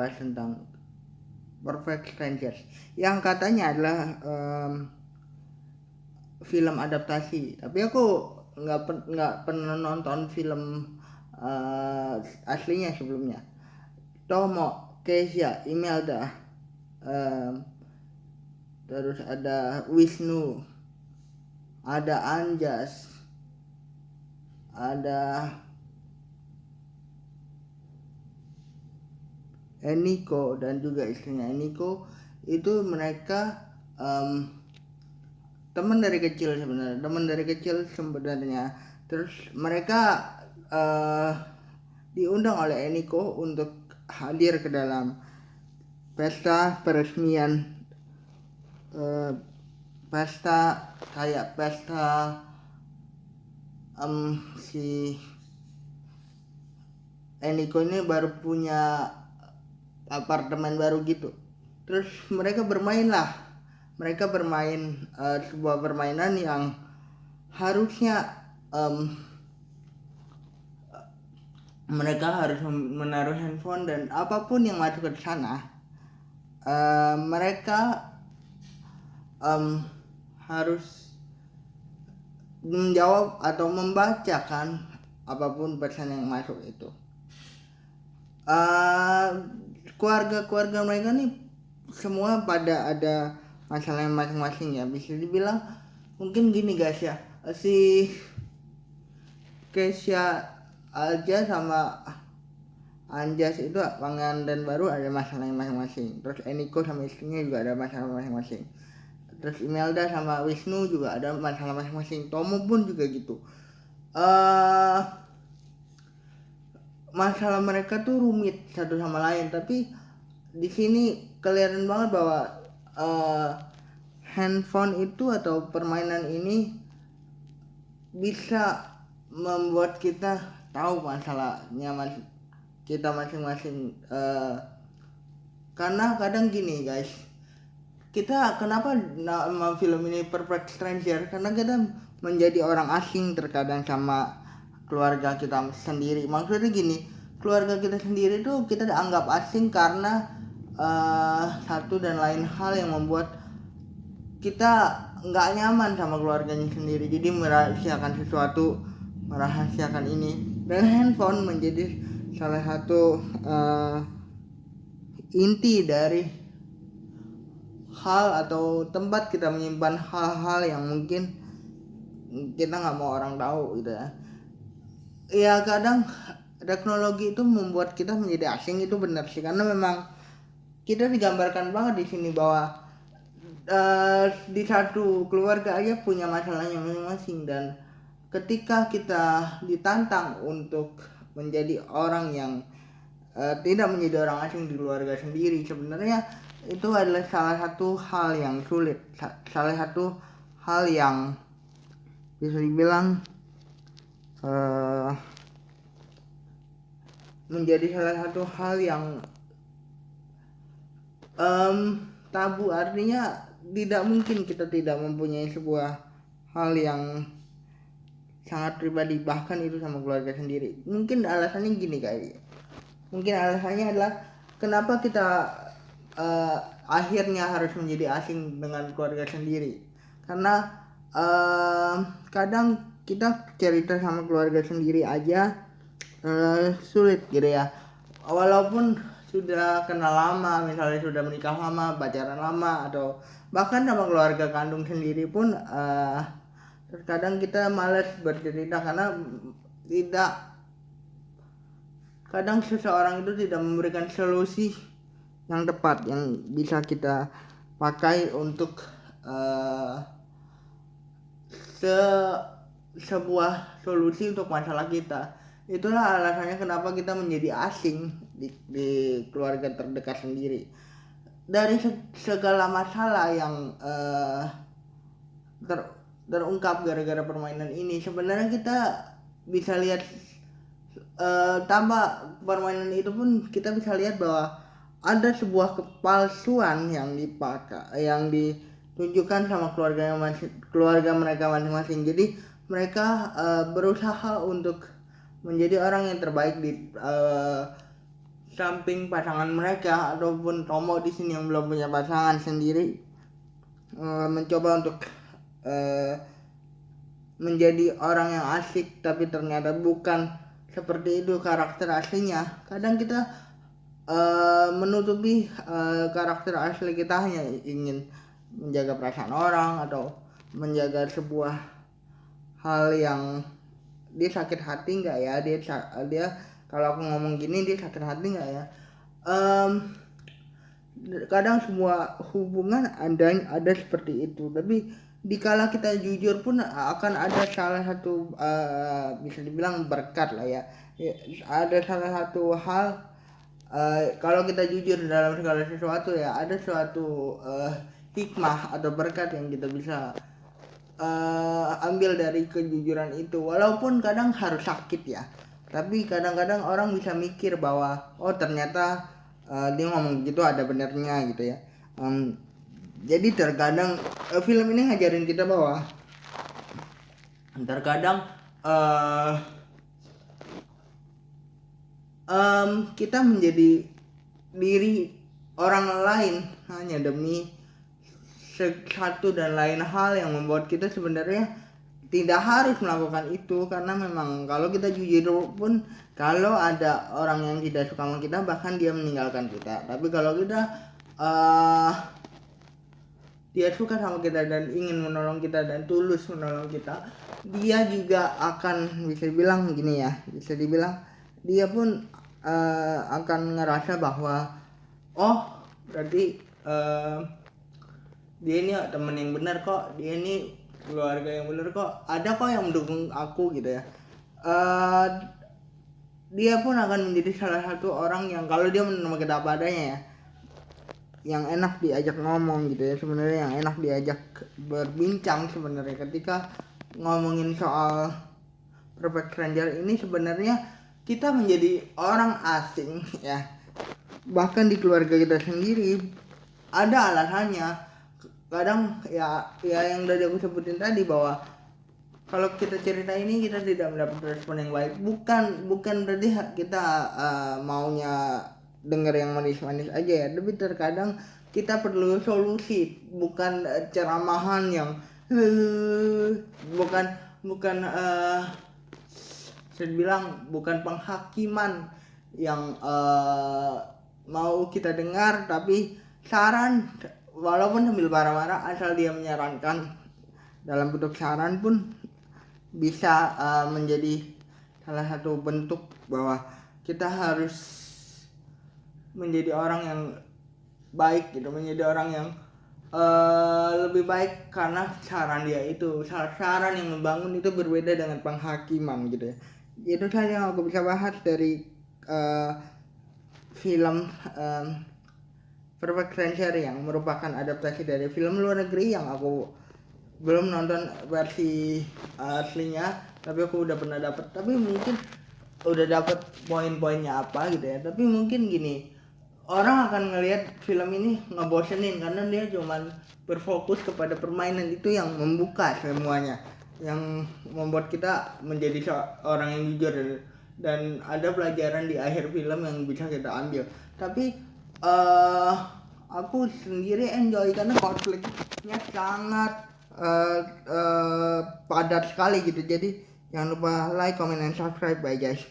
membahas tentang Perfect Strangers yang katanya adalah film adaptasi, tapi aku nggak pernah nonton film aslinya sebelumnya. Tomo, Keisha, Imelda, terus ada Wisnu, ada Anjas, ada Eniko dan juga istrinya Eniko. Itu mereka teman dari kecil sebenarnya. Terus mereka diundang oleh Eniko untuk hadir ke dalam pesta peresmian, pesta si Eniko ini baru punya apartemen baru gitu. Terus mereka bermain sebuah permainan yang harusnya mereka harus menaruh handphone dan apapun yang masuk ke sana, mereka harus menjawab atau membacakan apapun pesan yang masuk itu. Keluarga mereka nih semua pada ada masalah masing-masing ya. Bisa dibilang mungkin gini guys ya, si Keisha aja sama Anjas itu pengantin baru ada masalah masing-masing. Terus Eniko sama istrinya juga ada masalah masing-masing. Terus Imelda sama Wisnu juga ada masalah masing-masing. Tomo pun juga gitu. Masalah mereka tuh rumit satu sama lain, tapi di sini kelihatan banget bahwa handphone itu atau permainan ini bisa membuat kita tahu masalahnya kita masing-masing. Karena kadang gini guys, kita kenapa nama film ini Perfect Stranger, karena kita menjadi orang asing terkadang sama keluarga kita sendiri. Maksudnya gini, keluarga kita sendiri tuh kita anggap asing karena satu dan lain hal yang membuat kita nggak nyaman sama keluarganya sendiri. Jadi merahasiakan ini, dan handphone menjadi salah satu inti dari hal atau tempat kita menyimpan hal-hal yang mungkin kita nggak mau orang tahu gitu ya. Ya kadang teknologi itu membuat kita menjadi asing, itu benar sih, karena memang kita digambarkan banget di sini bahwa di satu keluarga aja punya masalahnya masing-masing, dan ketika kita ditantang untuk menjadi orang yang tidak menjadi orang asing di keluarga sendiri, sebenarnya itu adalah salah satu hal yang sulit, salah satu hal yang bisa dibilang menjadi salah satu hal yang tabu. Artinya tidak mungkin kita tidak mempunyai sebuah hal yang sangat pribadi, bahkan itu sama keluarga sendiri. Mungkin alasannya gini guys, mungkin alasannya adalah kenapa kita akhirnya harus menjadi asing dengan keluarga sendiri, karena kadang kita cerita sama keluarga sendiri aja sulit gitu ya, walaupun sudah kenal lama, misalnya sudah menikah lama, pacaran lama, atau bahkan sama keluarga kandung sendiri pun terkadang kita malas bercerita karena kadang seseorang itu tidak memberikan solusi yang tepat yang bisa kita pakai untuk sebuah solusi untuk masalah kita. Itulah alasannya kenapa kita menjadi asing di keluarga terdekat sendiri. Dari segala masalah yang terungkap gara-gara permainan ini, sebenarnya kita bisa lihat tanpa permainan itu pun kita bisa lihat bahwa ada sebuah kepalsuan yang ditunjukkan sama keluarga mereka masing-masing. Jadi mereka berusaha untuk menjadi orang yang terbaik di samping pasangan mereka ataupun Tomo di sini yang belum punya pasangan sendiri mencoba untuk menjadi orang yang asik tapi ternyata bukan seperti itu karakter aslinya. Kadang kita menutupi karakter asli kita hanya ingin menjaga perasaan orang atau menjaga sebuah hal yang dia sakit hati nggak ya, dia kalau aku ngomong gini dia sakit hati nggak ya. Kadang semua hubungan ada seperti itu, tapi dikala kita jujur pun akan ada salah satu bisa dibilang berkat lah ya. Ada salah satu hal kalau kita jujur dalam segala sesuatu ya, ada suatu hikmah atau berkat yang kita bisa ambil dari kejujuran itu, walaupun kadang harus sakit ya. Tapi kadang-kadang orang bisa mikir bahwa oh ternyata dia ngomong gitu ada benernya gitu ya. Jadi terkadang film ini ngajarin kita bahwa terkadang kita menjadi diri orang lain hanya demi satu dan lain hal yang membuat kita sebenarnya tidak harus melakukan itu, karena memang kalau kita jujur pun kalau ada orang yang tidak suka sama kita bahkan dia meninggalkan kita, tapi kalau kita dia suka sama kita dan ingin menolong kita dan tulus menolong kita, dia juga akan bisa dibilang gini ya, bisa dibilang dia pun akan ngerasa bahwa oh berarti dia ini temen yang benar kok, dia ini keluarga yang benar kok, ada kok yang mendukung aku gitu ya. Dia pun akan menjadi salah satu orang yang kalau dia menerima kita apa adanya ya, yang enak diajak ngomong gitu ya, sebenarnya yang enak diajak berbincang sebenarnya ketika ngomongin soal Perfect Stranger ini. Sebenarnya kita menjadi orang asing ya, bahkan di keluarga kita sendiri ada alasannya. Kadang ya yang udah aku sebutin tadi bahwa kalau kita cerita ini kita tidak mendapat respon yang baik, bukan berarti kita maunya denger yang manis-manis aja ya, tapi terkadang kita perlu solusi, bukan ceramahan yang bukan saya bilang bukan penghakiman yang mau kita dengar, tapi saran walaupun sambil marah-marah, asal dia menyarankan dalam bentuk saran pun bisa menjadi salah satu bentuk bahwa kita harus menjadi orang yang baik gitu, menjadi orang yang lebih baik karena saran dia itu, saran yang membangun itu berbeda dengan penghakiman gitu ya. Itu saja yang aku bisa bahas dari film Perfect Stranger yang merupakan adaptasi dari film luar negeri yang aku belum nonton versi aslinya, tapi aku udah pernah dapat, tapi mungkin udah dapat poin-poinnya apa gitu ya. Tapi mungkin gini, orang akan ngelihat film ini ngebosenin karena dia cuman berfokus kepada permainan itu yang membuka semuanya, yang membuat kita menjadi seorang yang jujur, dan ada pelajaran di akhir film yang bisa kita ambil. Tapi aku sendiri enjoy karena konfliknya sangat padat sekali gitu. Jadi jangan lupa like, comment, and subscribe. Bye guys.